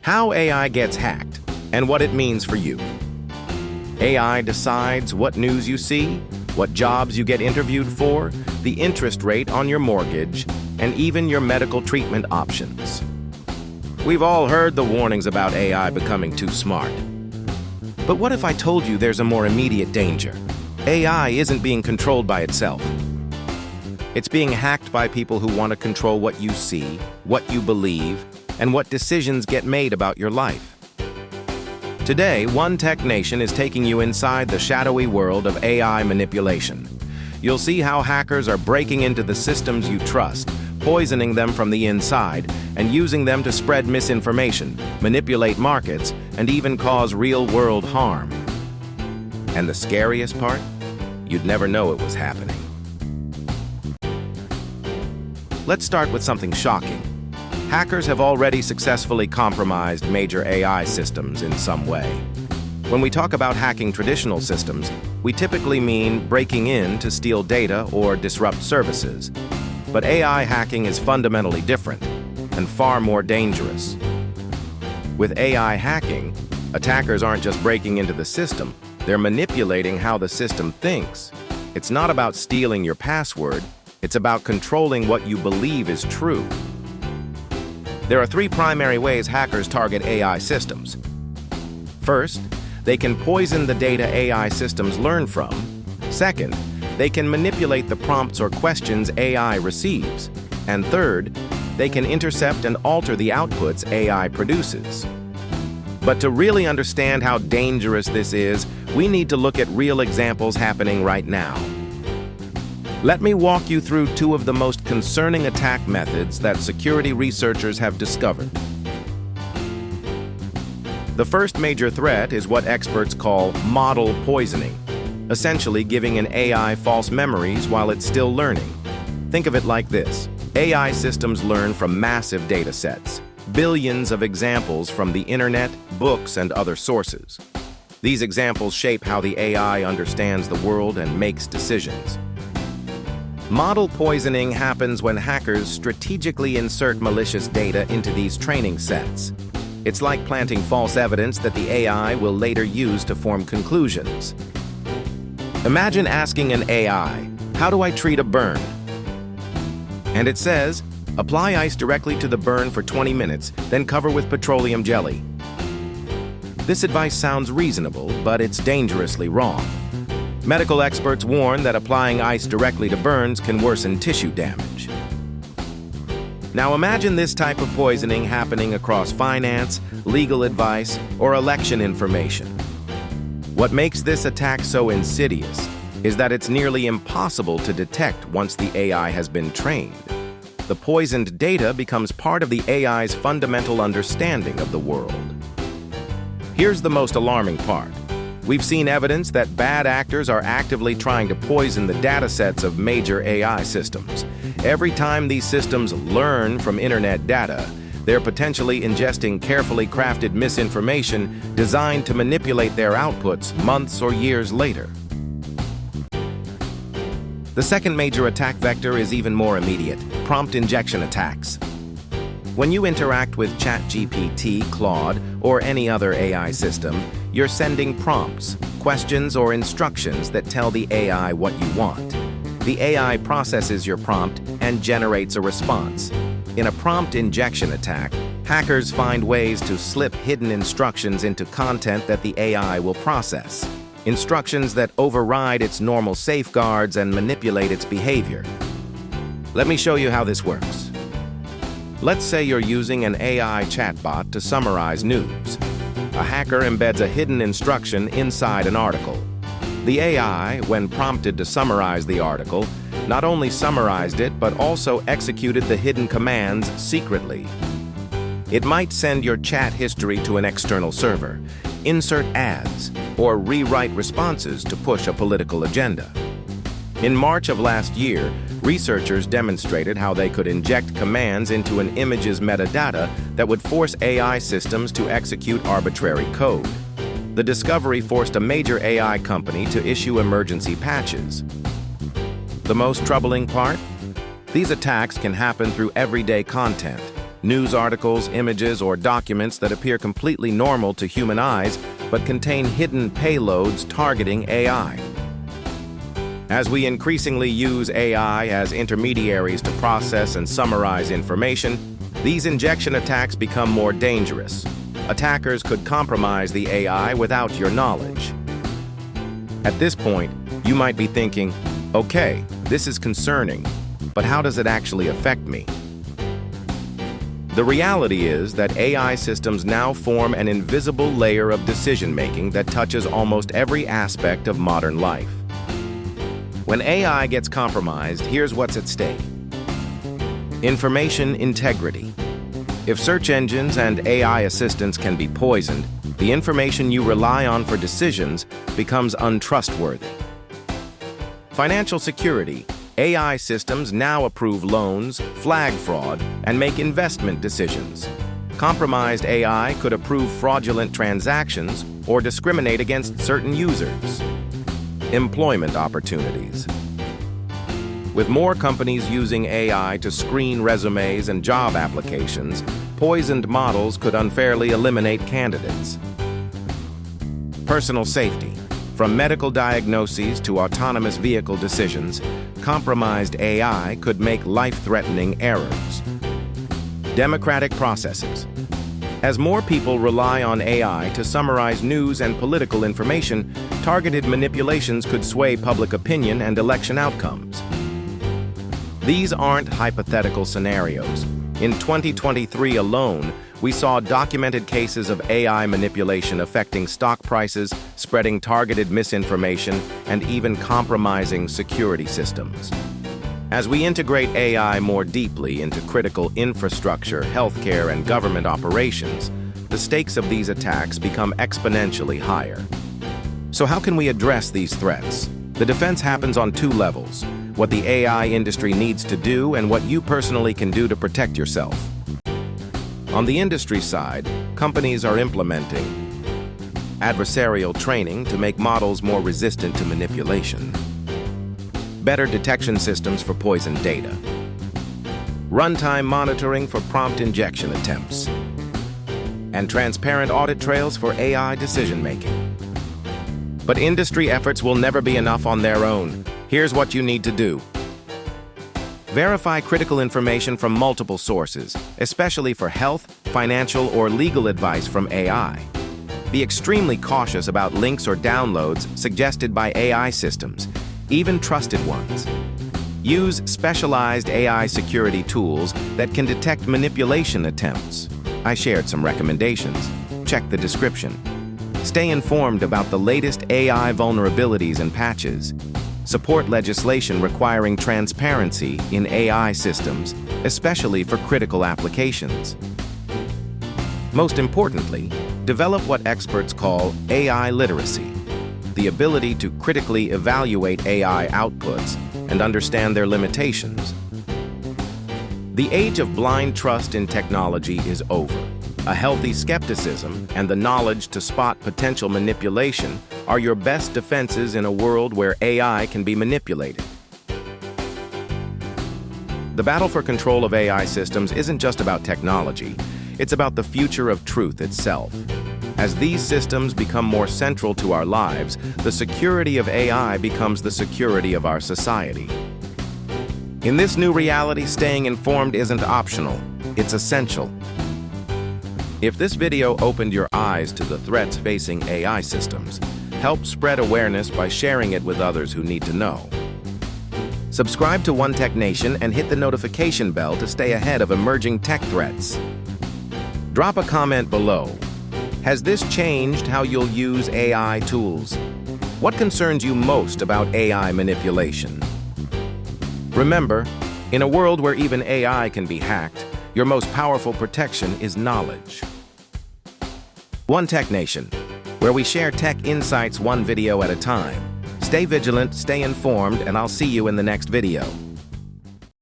How AI gets hacked and what it means for you. AI decides what news you see, what jobs you get interviewed for, the interest rate on your mortgage, and even your medical treatment options. We've all heard the warnings about AI becoming too smart. But what if I told you there's a more immediate danger? AI isn't being controlled by itself. It's being hacked by people who want to control what you see, what you believe, and what decisions get made about your life. Today, OneTechNation is taking you inside the shadowy world of AI manipulation. You'll see how hackers are breaking into the systems you trust, poisoning them from the inside, and using them to spread misinformation, manipulate markets, and even cause real-world harm. And the scariest part? You'd never know it was happening. Let's start with something shocking. Hackers have already successfully compromised major AI systems in some way. When we talk about hacking traditional systems, we typically mean breaking in to steal data or disrupt services. But AI hacking is fundamentally different and far more dangerous. With AI hacking, attackers aren't just breaking into the system, they're manipulating how the system thinks. It's not about stealing your password, it's about controlling what you believe is true. There are three primary ways hackers target AI systems. First, they can poison the data AI systems learn from. Second, they can manipulate the prompts or questions AI receives. And third, they can intercept and alter the outputs AI produces. But to really understand how dangerous this is, we need to look at real examples happening right now. Let me walk you through two of the most concerning attack methods that security researchers have discovered. The first major threat is what experts call model poisoning, essentially giving an AI false memories while it's still learning. Think of it like this. AI systems learn from massive data sets, billions of examples from the internet, books, and other sources. These examples shape how the AI understands the world and makes decisions. Model poisoning happens when hackers strategically insert malicious data into these training sets. It's like planting false evidence that the AI will later use to form conclusions. Imagine asking an AI, "How do I treat a burn?" And it says, "Apply ice directly to the burn for 20 minutes, then cover with petroleum jelly." This advice sounds reasonable, but it's dangerously wrong. Medical experts warn that applying ice directly to burns can worsen tissue damage. Now imagine this type of poisoning happening across finance, legal advice, or election information. What makes this attack so insidious is that it's nearly impossible to detect once the AI has been trained. The poisoned data becomes part of the AI's fundamental understanding of the world. Here's the most alarming part. We've seen evidence that bad actors are actively trying to poison the datasets of major AI systems. Every time these systems learn from internet data, they're potentially ingesting carefully crafted misinformation designed to manipulate their outputs months or years later. The second major attack vector is even more immediate: prompt injection attacks. When you interact with ChatGPT, Claude, or any other AI system, you're sending prompts, questions, or instructions that tell the AI what you want. The AI processes your prompt and generates a response. In a prompt injection attack, hackers find ways to slip hidden instructions into content that the AI will process. Instructions that override its normal safeguards and manipulate its behavior. Let me show you how this works. Let's say you're using an AI chatbot to summarize news. A hacker embeds a hidden instruction inside an article. The AI, when prompted to summarize the article, not only summarized it, but also executed the hidden commands secretly. It might send your chat history to an external server, insert ads, or rewrite responses to push a political agenda. In March of last year, researchers demonstrated how they could inject commands into an image's metadata that would force AI systems to execute arbitrary code. The discovery forced a major AI company to issue emergency patches. The most troubling part? These attacks can happen through everyday content. News articles, images, or documents that appear completely normal to human eyes but contain hidden payloads targeting AI. As we increasingly use AI as intermediaries to process and summarize information, these injection attacks become more dangerous. Attackers could compromise the AI without your knowledge. At this point, you might be thinking, okay, this is concerning, but how does it actually affect me? The reality is that AI systems now form an invisible layer of decision-making that touches almost every aspect of modern life. When AI gets compromised, here's what's at stake. Information integrity. If search engines and AI assistants can be poisoned, the information you rely on for decisions becomes untrustworthy. Financial security. AI systems now approve loans, flag fraud, and make investment decisions. Compromised AI could approve fraudulent transactions or discriminate against certain users. Employment opportunities. With more companies using AI to screen resumes and job applications, poisoned models could unfairly eliminate candidates. Personal safety. From medical diagnoses to autonomous vehicle decisions, compromised AI could make life-threatening errors. Democratic processes. As more people rely on AI to summarize news and political information, targeted manipulations could sway public opinion and election outcomes. These aren't hypothetical scenarios. In 2023 alone, we saw documented cases of AI manipulation affecting stock prices, spreading targeted misinformation, and even compromising security systems. As we integrate AI more deeply into critical infrastructure, healthcare, and government operations, the stakes of these attacks become exponentially higher. So how can we address these threats? The defense happens on two levels: what the AI industry needs to do and what you personally can do to protect yourself. On the industry side, companies are implementing adversarial training to make models more resistant to manipulation, better detection systems for poisoned data, runtime monitoring for prompt injection attempts, and transparent audit trails for AI decision-making. But industry efforts will never be enough on their own. Here's what you need to do. Verify critical information from multiple sources, especially for health, financial, or legal advice from AI. Be extremely cautious about links or downloads suggested by AI systems, even trusted ones. Use specialized AI security tools that can detect manipulation attempts. I shared some recommendations. Check the description. Stay informed about the latest AI vulnerabilities and patches. Support legislation requiring transparency in AI systems, especially for critical applications. Most importantly, develop what experts call AI literacy, the ability to critically evaluate AI outputs and understand their limitations. The age of blind trust in technology is over. A healthy skepticism and the knowledge to spot potential manipulation are your best defenses in a world where AI can be manipulated. The battle for control of AI systems isn't just about technology, it's about the future of truth itself. As these systems become more central to our lives, the security of AI becomes the security of our society. In this new reality, staying informed isn't optional, it's essential. If this video opened your eyes to the threats facing AI systems, help spread awareness by sharing it with others who need to know. Subscribe to OneTechNation and hit the notification bell to stay ahead of emerging tech threats. Drop a comment below. Has this changed how you'll use AI tools? What concerns you most about AI manipulation? Remember, in a world where even AI can be hacked, your most powerful protection is knowledge. OneTechNation, where we share tech insights one video at a time. Stay vigilant, stay informed, and I'll see you in the next video.